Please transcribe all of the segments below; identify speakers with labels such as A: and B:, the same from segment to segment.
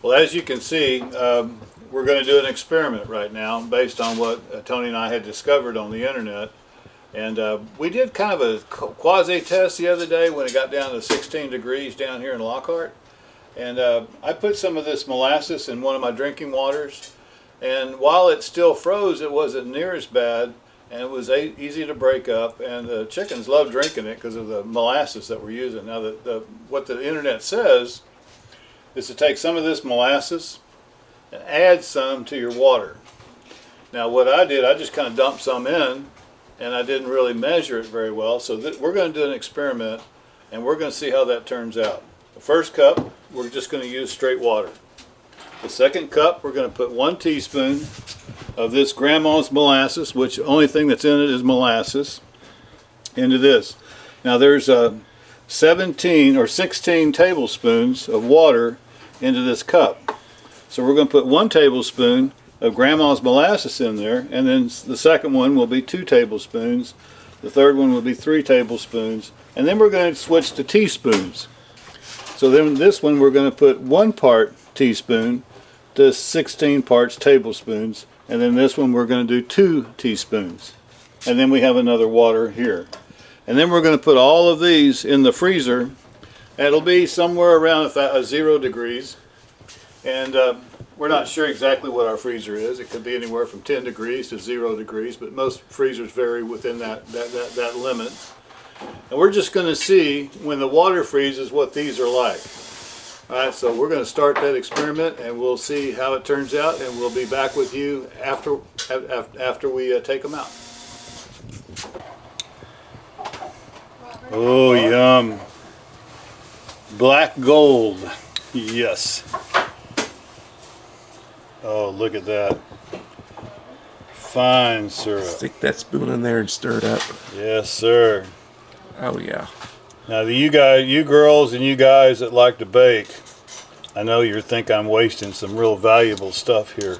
A: Well, as you can see, we're going to do an experiment right now based on what Tony and I had discovered on the internet. And we did kind of a quasi-test the other day when it got down to 16 degrees down here in Lockhart. And I put some of this molasses in one of my drinking waters. And while it still froze, it wasn't near as bad. And it was easy to break up. And the chickens love drinking it because of the molasses that we're using. Now, what the internet says is to take some of this molasses and add some to your water. Now what I did, I just kind of dumped some in and I didn't really measure it very well. So we're going to do an experiment and we're going to see how that turns out. The first cup, we're just going to use straight water. The second cup, we're going to put 1 teaspoon of this grandma's molasses, which the only thing that's in it is molasses, into this. Now there's 17 or 16 tablespoons of water into this cup. So we're going to put 1 tablespoon of grandma's molasses in there, and then the second one will be 2 tablespoons, the third one will be 3 tablespoons, and then we're going to switch to teaspoons. So then this one we're going to put 1 part teaspoon to 16 parts tablespoons, and then this one we're going to do 2 teaspoons. And then we have another water here. And then we're going to put all of these in the freezer. It'll be somewhere around 0 degrees. And we're not sure exactly what our freezer is. It could be anywhere from 10 degrees to 0 degrees, but most freezers vary within that limit. And we're just going to see when the water freezes what these are like. Alright, so we're going to start that experiment and we'll see how it turns out, and we'll be back with you after we take them out. Oh, yum. Black gold. Yes. Oh, look at that. Fine syrup.
B: Stick that spoon in there and stir it up.
A: Yes, sir.
B: Oh, yeah.
A: Now, you girls and you guys that like to bake, I know you think I'm wasting some real valuable stuff here.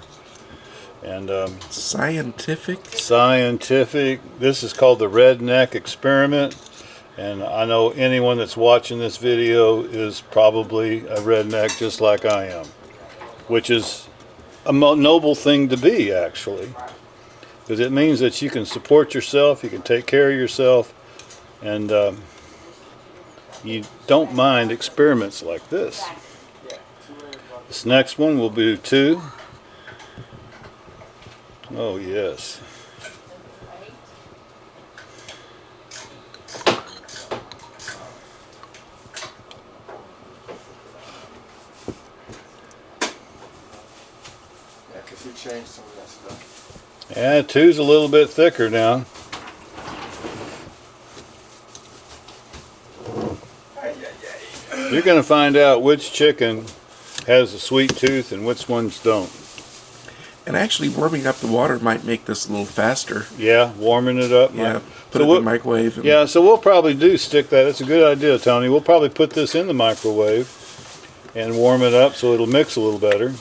A: And
B: scientific.
A: This is called the redneck experiment. And I know anyone that's watching this video is probably a redneck just like I am, which is a noble thing to be, actually, because it means that you can support yourself, you can take care of yourself, and you don't mind experiments like this. This next one will be 2. Oh, yes.
C: Change some of that stuff.
A: Yeah, 2's a little bit thicker now. You're going to find out which chicken has a sweet tooth and which ones don't.
B: And actually warming up the water might make this a little faster.
A: Yeah, warming it up.
B: Yeah, put it in the microwave. And
A: yeah, so we'll probably stick that. That's a good idea, Tony. We'll probably put this in the microwave and warm it up so it'll mix a little better.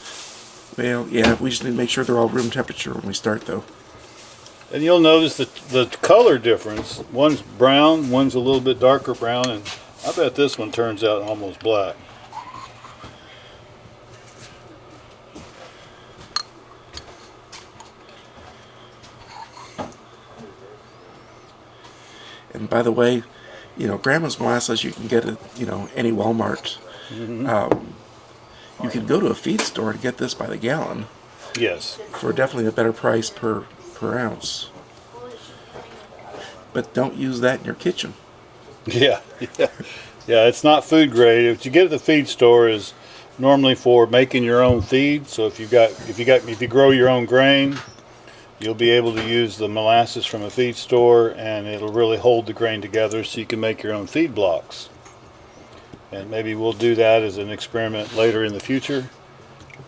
B: Well, yeah, we just need to make sure they're all room temperature when we start, though.
A: And you'll notice the color difference. One's brown, one's a little bit darker brown, and I bet this one turns out almost black.
B: And by the way, Grandma's molasses you can get at, any Walmart.
A: Mm-hmm.
B: You can go to a feed store and get this by the gallon.
A: Yes.
B: For definitely a better price per ounce. But don't use that in your kitchen.
A: Yeah. Yeah, it's not food grade. What you get at the feed store is normally for making your own feed. So if you grow your own grain, you'll be able to use the molasses from a feed store, and it'll really hold the grain together so you can make your own feed blocks. And maybe we'll do that as an experiment later in the future.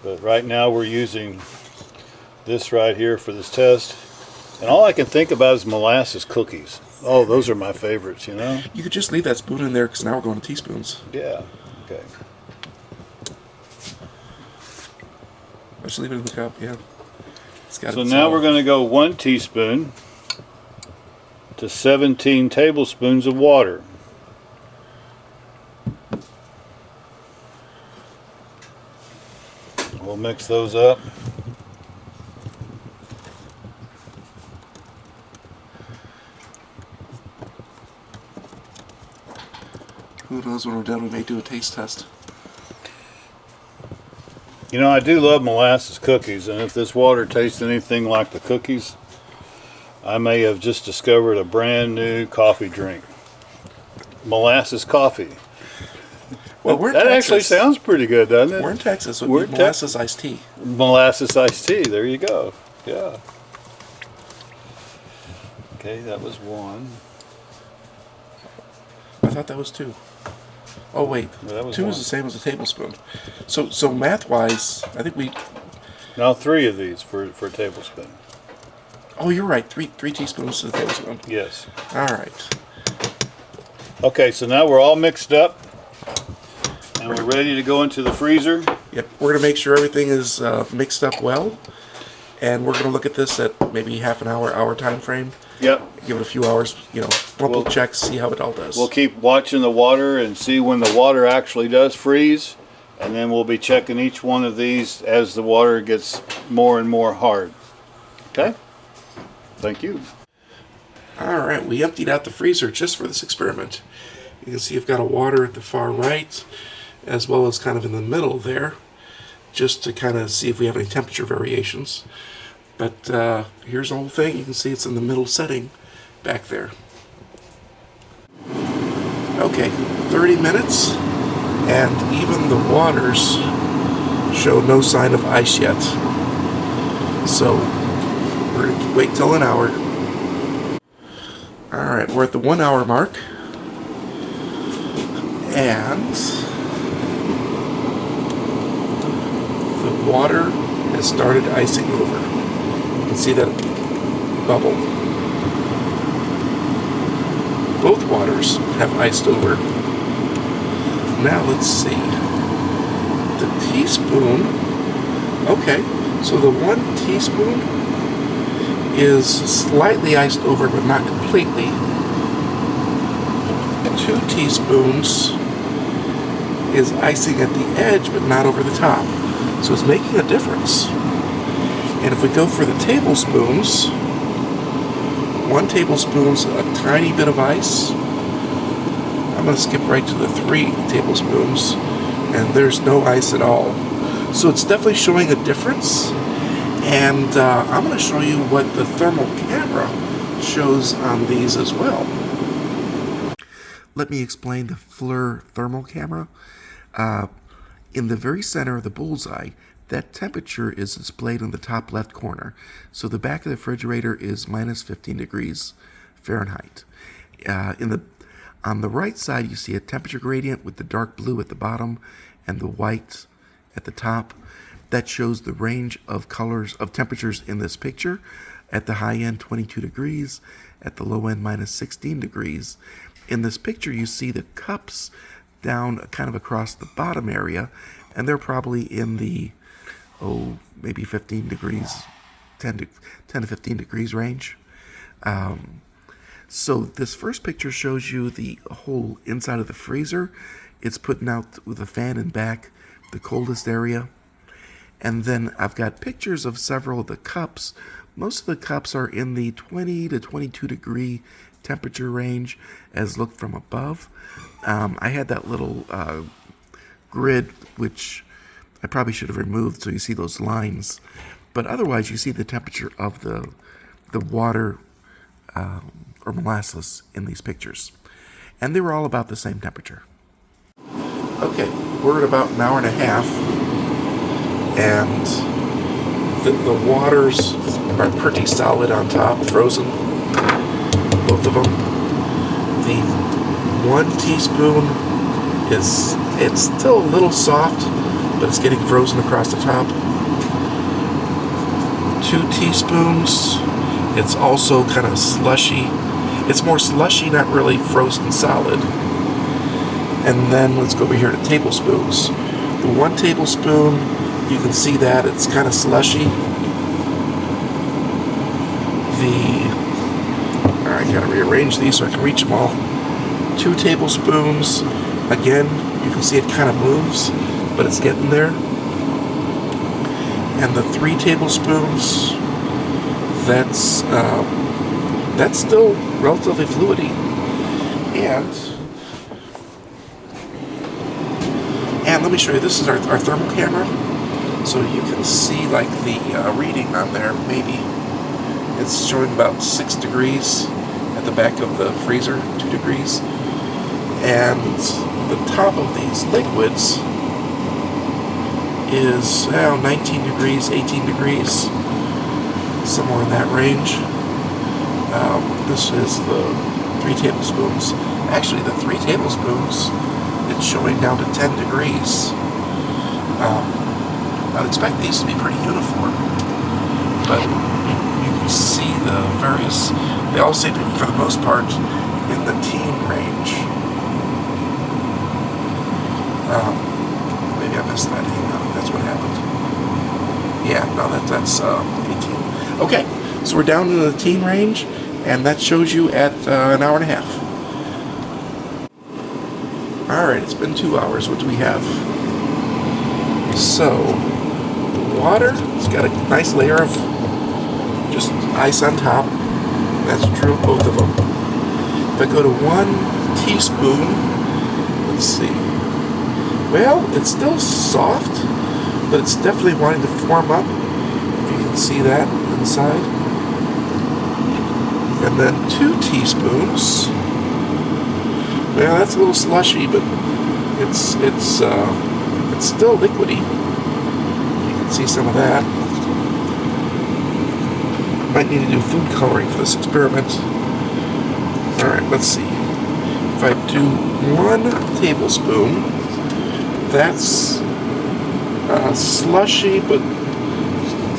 A: But right now we're using this right here for this test. And all I can think about is molasses cookies. Oh, those are my favorites,
B: You could just leave that spoon in there because now we're going to teaspoons.
A: Yeah, okay.
B: Let's leave it in the cup, yeah.
A: So now we're going to go 1 teaspoon to 17 tablespoons of water. We'll mix those up.
B: Who knows, when we're done, we may do a taste test.
A: You know, I do love molasses cookies, and if this water tastes anything like the cookies, I may have just discovered a brand new coffee drink. Molasses coffee.
B: Well, we're in
A: That
B: Texas.
A: actually sounds pretty good, doesn't it?
B: We're in Texas.
A: We're
B: With molasses iced tea.
A: Molasses iced tea. There you go. Yeah. Okay, that was one.
B: I thought that was 2. Oh wait,
A: No, that was
B: 2
A: one.
B: is the same as a tablespoon. So math-wise, I think we.
A: Now 3 of these for a tablespoon.
B: Oh, you're right. Three teaspoons to the tablespoon.
A: Yes.
B: All right.
A: Okay, so now we're all mixed up, and we're ready to go into the freezer.
B: Yep. We're gonna make sure everything is mixed up well, and we're gonna look at this at maybe half an hour time frame.
A: Yep.
B: Give it a few hours. Multiple checks, see how it all does.
A: We'll keep watching the water and see when the water actually does freeze, and then we'll be checking each one of these as the water gets more and more hard. Okay? Thank you.
B: All right, we emptied out the freezer just for this experiment. You can see I've got a water at the far right, as well as kind of in the middle there, just to kind of see if we have any temperature variations. But here's the whole thing. You can see it's in the middle setting back there. Okay, 30 minutes, and even the waters show no sign of ice yet. So we're going to wait till an hour. Alright, we're at the 1 hour mark. And the water has started icing over. You can see that bubble. Both waters have iced over. Now let's see. The teaspoon. Okay, so the 1 teaspoon is slightly iced over, but not completely. 2 teaspoons is icing at the edge, but not over the top. So it's making a difference. And if we go for the tablespoons, 1 tablespoon's a tiny bit of ice. I'm going to skip right to the 3 tablespoons, and there's no ice at all. So it's definitely showing a difference. And I'm going to show you what the thermal camera shows on these as well. Let me explain the FLIR thermal camera. In the very center of the bullseye, that temperature is displayed in the top left corner. So the back of the refrigerator is minus 15 degrees Fahrenheit. On the right side, you see a temperature gradient with the dark blue at the bottom and the white at the top. That shows the range of colors of temperatures in this picture. At the high end, 22 degrees. At the low end, minus 16 degrees. In this picture, you see the cups down kind of across the bottom area, and they're probably in the, maybe 15 degrees, 10 to 15 degrees range. So this first picture shows you the whole inside of the freezer. It's putting out with a fan in back the coldest area. And then I've got pictures of several of the cups. Most of the cups are in the 20 to 22 degree temperature range as looked from above. I had that little grid, which I probably should have removed so you see those lines. But otherwise, you see the temperature of the water or molasses in these pictures. And they were all about the same temperature. Okay, we're at about an hour and a half. And the waters are pretty solid on top, frozen, both of them. The 1 teaspoon it's still a little soft, but it's getting frozen across the top. 2 teaspoons, it's also kind of slushy. It's more slushy, not really frozen solid. And then let's go over here to tablespoons. The 1 tablespoon, you can see that it's kind of slushy. I gotta rearrange these so I can reach them all. 2 tablespoons, again, you can see it kind of moves, but it's getting there. And the 3 tablespoons, that's still relatively fluidy. And let me show you, this is our thermal camera. So you can see like the reading on there, maybe. It's showing about 6 degrees at the back of the freezer, 2 degrees. And the top of these liquids is 19 degrees, 18 degrees, somewhere in that range. This is the 3 tablespoons. Actually, the 3 tablespoons, it's showing down to 10 degrees. I'd expect these to be pretty uniform, but you can see the various, they all seem to be, for the most part, in the teen range. Maybe I missed that. Hang on, that's what happened. Yeah, no, that's 18. Okay, so we're down in the teen range, and that shows you at an hour and a half. Alright, it's been 2 hours. What do we have? So, the water, it's got a nice layer of just ice on top. That's true of both of them. If I go to 1 teaspoon, let's see. Well, it's still soft, but it's definitely wanting to form up. If you can see that inside. And then 2 teaspoons. Well, that's a little slushy, but it's still liquidy. You can see some of that. Might need to do food coloring for this experiment. Alright, let's see. If I do 1 tablespoon, that's slushy, but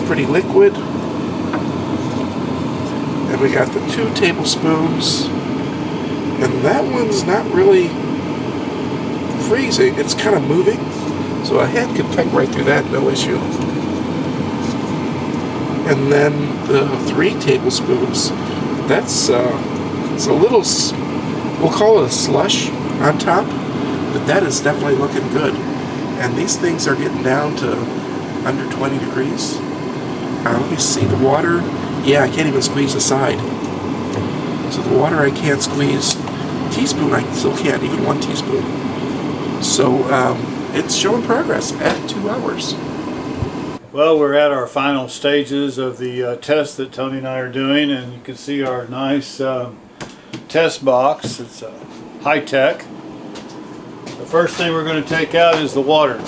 B: pretty liquid. And we got the 2 tablespoons. And that one's not really freezing, it's kind of moving. So a hand could peck right through that, no issue. And then the 3 tablespoons, that's it's a little, we'll call it a slush on top, but that is definitely looking good. And these things are getting down to under 20 degrees. Let me see, the water, yeah, I can't even squeeze the side. So the water I can't squeeze. Teaspoon I still can't, even 1 teaspoon. So it's showing progress at 2 hours.
A: Well, we're at our final stages of the test that Tony and I are doing, and you can see our nice test box. It's high-tech. The first thing we're going to take out is the water.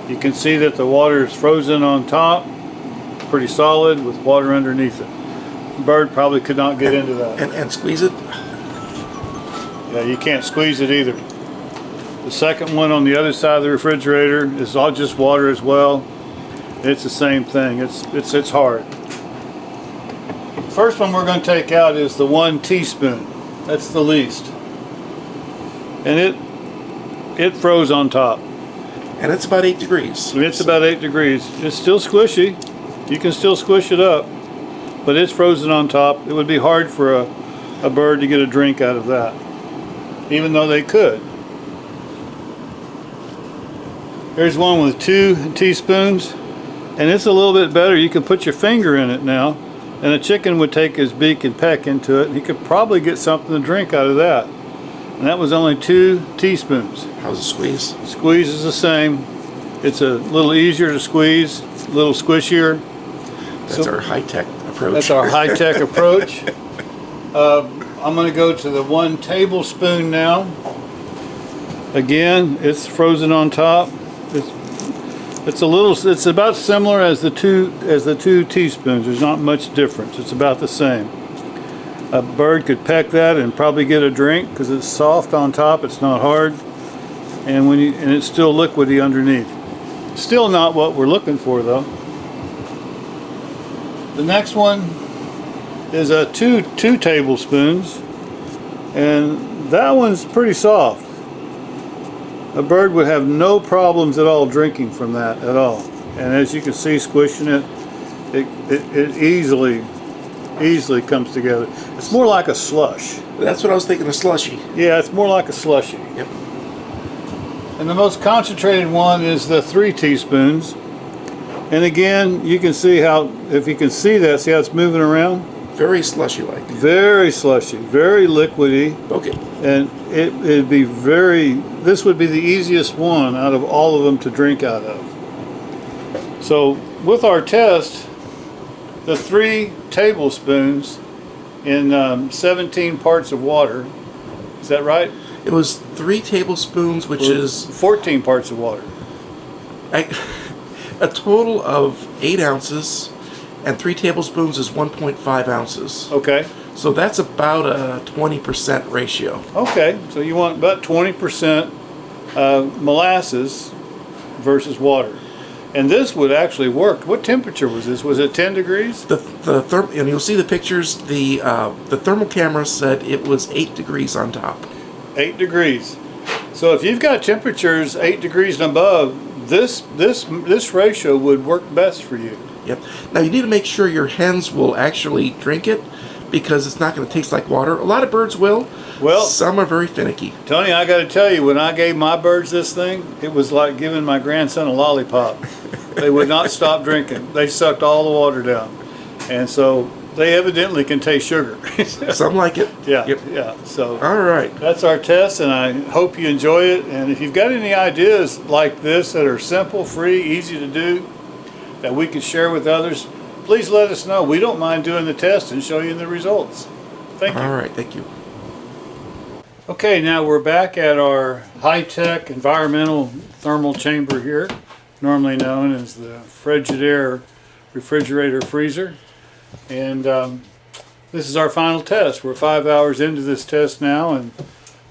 A: You can see that the water is frozen on top, pretty solid, with water underneath it. The bird probably could not get into that.
B: And squeeze it?
A: Yeah, you can't squeeze it either. The second one on the other side of the refrigerator is all just water as well. It's the same thing. It's hard. First one we're going to take out is the 1 teaspoon. That's the least. And it froze on top.
B: And it's about 8 degrees.
A: It's about 8 degrees. It's still squishy. You can still squish it up, but it's frozen on top. It would be hard for a bird to get a drink out of that, even though they could. Here's one with 2 teaspoons, and it's a little bit better. You can put your finger in it now, and a chicken would take his beak and peck into it, and he could probably get something to drink out of that. And that was only 2 teaspoons.
B: How's the squeeze?
A: Squeeze is the same. It's a little easier to squeeze, a little squishier.
B: That's our high-tech approach.
A: That's our high-tech approach. I'm going to go to the 1 tablespoon now. Again, it's frozen on top. It's about similar as the two teaspoons. There's not much difference. It's about the same. A bird could peck that and probably get a drink because it's soft on top. It's not hard, and it's still liquidy underneath. Still not what we're looking for though. The next one is a two tablespoons, and that one's pretty soft. A bird would have no problems at all drinking from that at all. And as you can see, squishing it easily comes together. It's more like a slush.
B: That's what I was thinking, a slushy.
A: Yeah, it's more like a slushy.
B: Yep.
A: And the most concentrated one is the 3 teaspoons. And again, you can see how, if you can see that, see how it's moving around?
B: Very slushy-like.
A: Very slushy, very liquidy.
B: Okay.
A: And it'd be this would be the easiest one out of all of them to drink out of. So with our test, the 3 tablespoons in 17 parts of water, is that right?
B: It was 3 tablespoons, which is
A: 14 parts of water.
B: a total of 8 ounces, and 3 tablespoons is 1.5 ounces.
A: Okay.
B: So that's about a 20% ratio.
A: Okay, so you want about 20% molasses versus water. And this would actually work. What temperature was this? Was it 10 degrees?
B: And you'll see the pictures. The thermal camera said it was 8 degrees on top.
A: 8 degrees. So if you've got temperatures 8 degrees and above, this ratio would work best for you.
B: Yep. Now you need to make sure your hens will actually drink it, because it's not going to taste like water. A lot of birds will.
A: Well,
B: some are very finicky.
A: Tony, I got to tell you, when I gave my birds this thing, it was like giving my grandson a lollipop. They would not stop drinking. They sucked all the water down. And so they evidently can taste sugar.
B: Some like it.
A: Yeah,
B: Yep.
A: yeah. So
B: all right.
A: That's our test, and I hope you enjoy it. And if you've got any ideas like this that are simple, free, easy to do, that we can share with others, please let us know. We don't mind doing the test and show you the results. Thank you.
B: All right, thank you.
A: Okay, now we're back at our high-tech environmental thermal chamber here, normally known as the Frigidaire refrigerator freezer. And this is our final test. We're 5 hours into this test now, and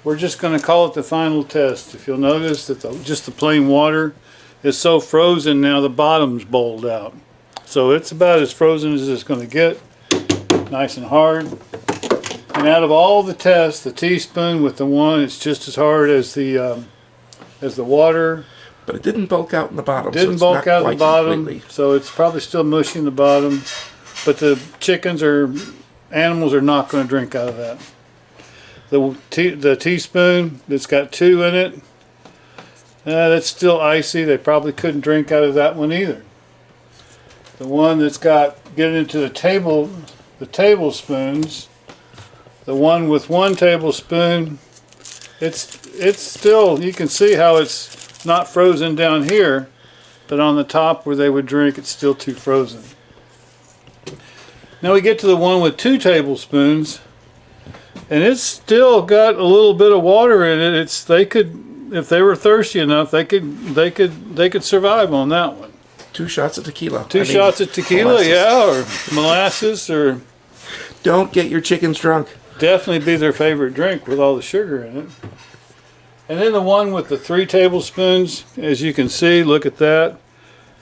A: we're just going to call it the final test. If you'll notice that just the plain water is so frozen now, the bottom's bowled out. So it's about as frozen as it's going to get, nice and hard. And out of all the tests, the teaspoon with the one, it's just as hard as the water.
B: But it didn't bulk out in the bottom.
A: Didn't
B: so
A: bulk out in the bottom,
B: completely.
A: so it's probably still mushy in the bottom. But the animals are not going to drink out of that. The teaspoon that's got 2 in it, that's still icy. They probably couldn't drink out of that one either. The one that's got getting into the tablespoons, the one with 1 tablespoon, it's still, you can see how it's not frozen down here, but on the top where they would drink, it's still too frozen. Now we get to the one with 2 tablespoons, and it's still got a little bit of water in it. They could, if they were thirsty enough, they could survive on that one.
B: 2 shots of tequila.
A: 2 shots of tequila,
B: molasses.
A: yeah, or molasses, or
B: don't get your chickens drunk.
A: Definitely be their favorite drink with all the sugar in it. And then the one with the 3 tablespoons, as you can see, look at that.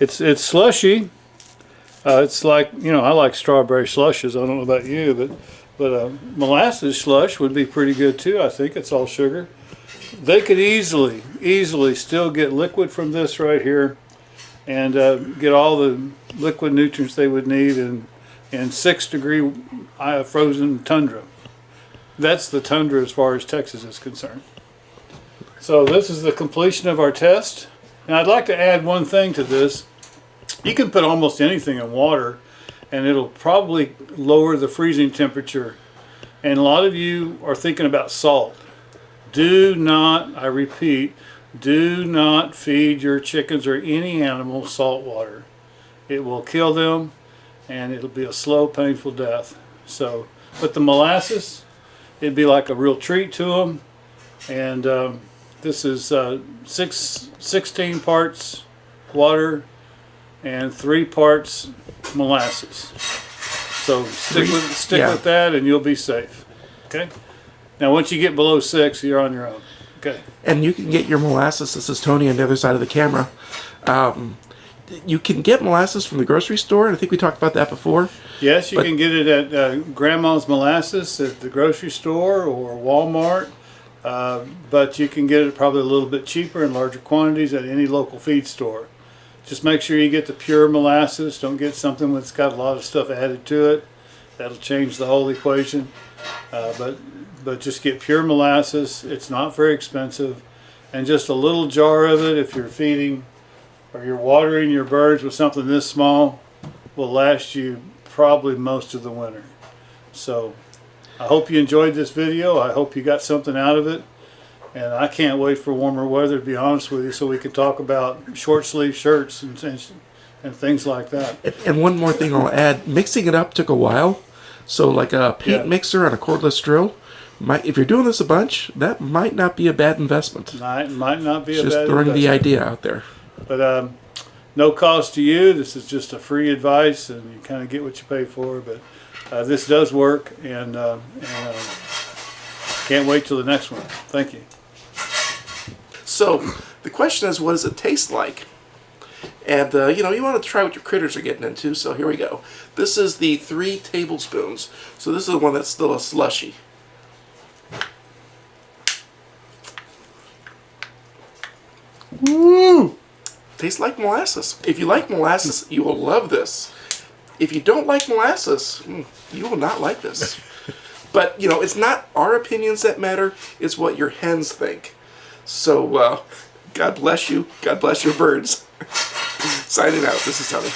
A: It's slushy. It's like, you know, I like strawberry slushes. I don't know about you, but molasses slush would be pretty good too. I think it's all sugar. They could easily still get liquid from this right here, and get all the liquid nutrients they would need in 6-degree frozen tundra. That's the tundra as far as Texas is concerned. So this is the completion of our test. And I'd like to add one thing to this. You can put almost anything in water and it'll probably lower the freezing temperature. And a lot of you are thinking about salt. Do not, I repeat, do not feed your chickens or any animal salt water. It will kill them, and it'll be a slow, painful death. So, but the molasses, it'd be like a real treat to them. And this is 16 parts water and 3 parts molasses. So stick with that, and you'll be safe. Okay. Now, once you get below 6, you're on your own. Okay.
B: And you can get your molasses. This is Tony on the other side of the camera. You can get molasses from the grocery store, and I think we talked about that before.
A: Yes, you can get it at Grandma's Molasses at the grocery store or Walmart, but you can get it probably a little bit cheaper in larger quantities at any local feed store. Just make sure you get the pure molasses. Don't get something that's got a lot of stuff added to it. That'll change the whole equation. But just get pure molasses. It's not very expensive. And just a little jar of it if you're feeding or you're watering your birds with something this small will last you probably most of the winter. So I hope you enjoyed this video. I hope you got something out of it. And I can't wait for warmer weather, to be honest with you, so we can talk about short sleeve shirts and things like that.
B: And one more thing I'll add, mixing it up took a while. So like a paint mixer on a cordless drill, if you're doing this a bunch, that might not be a bad investment.
A: Might not be a bad investment.
B: Just throwing the idea out there.
A: But no cost to you. This is just a free advice, and you kind of get what you pay for. But this does work, and can't wait till the next one. Thank you.
B: So the question is, what does it taste like? And you know, you want to try what your critters are getting into. So here we go. This is the 3 tablespoons. So this is the one that's still a slushy. Woo! Tastes like molasses. If you like molasses, you will love this. If you don't like molasses, you will not like this. But, you know, it's not our opinions that matter. It's what your hens think. So, God bless you. God bless your birds. Signing out. This is Tony.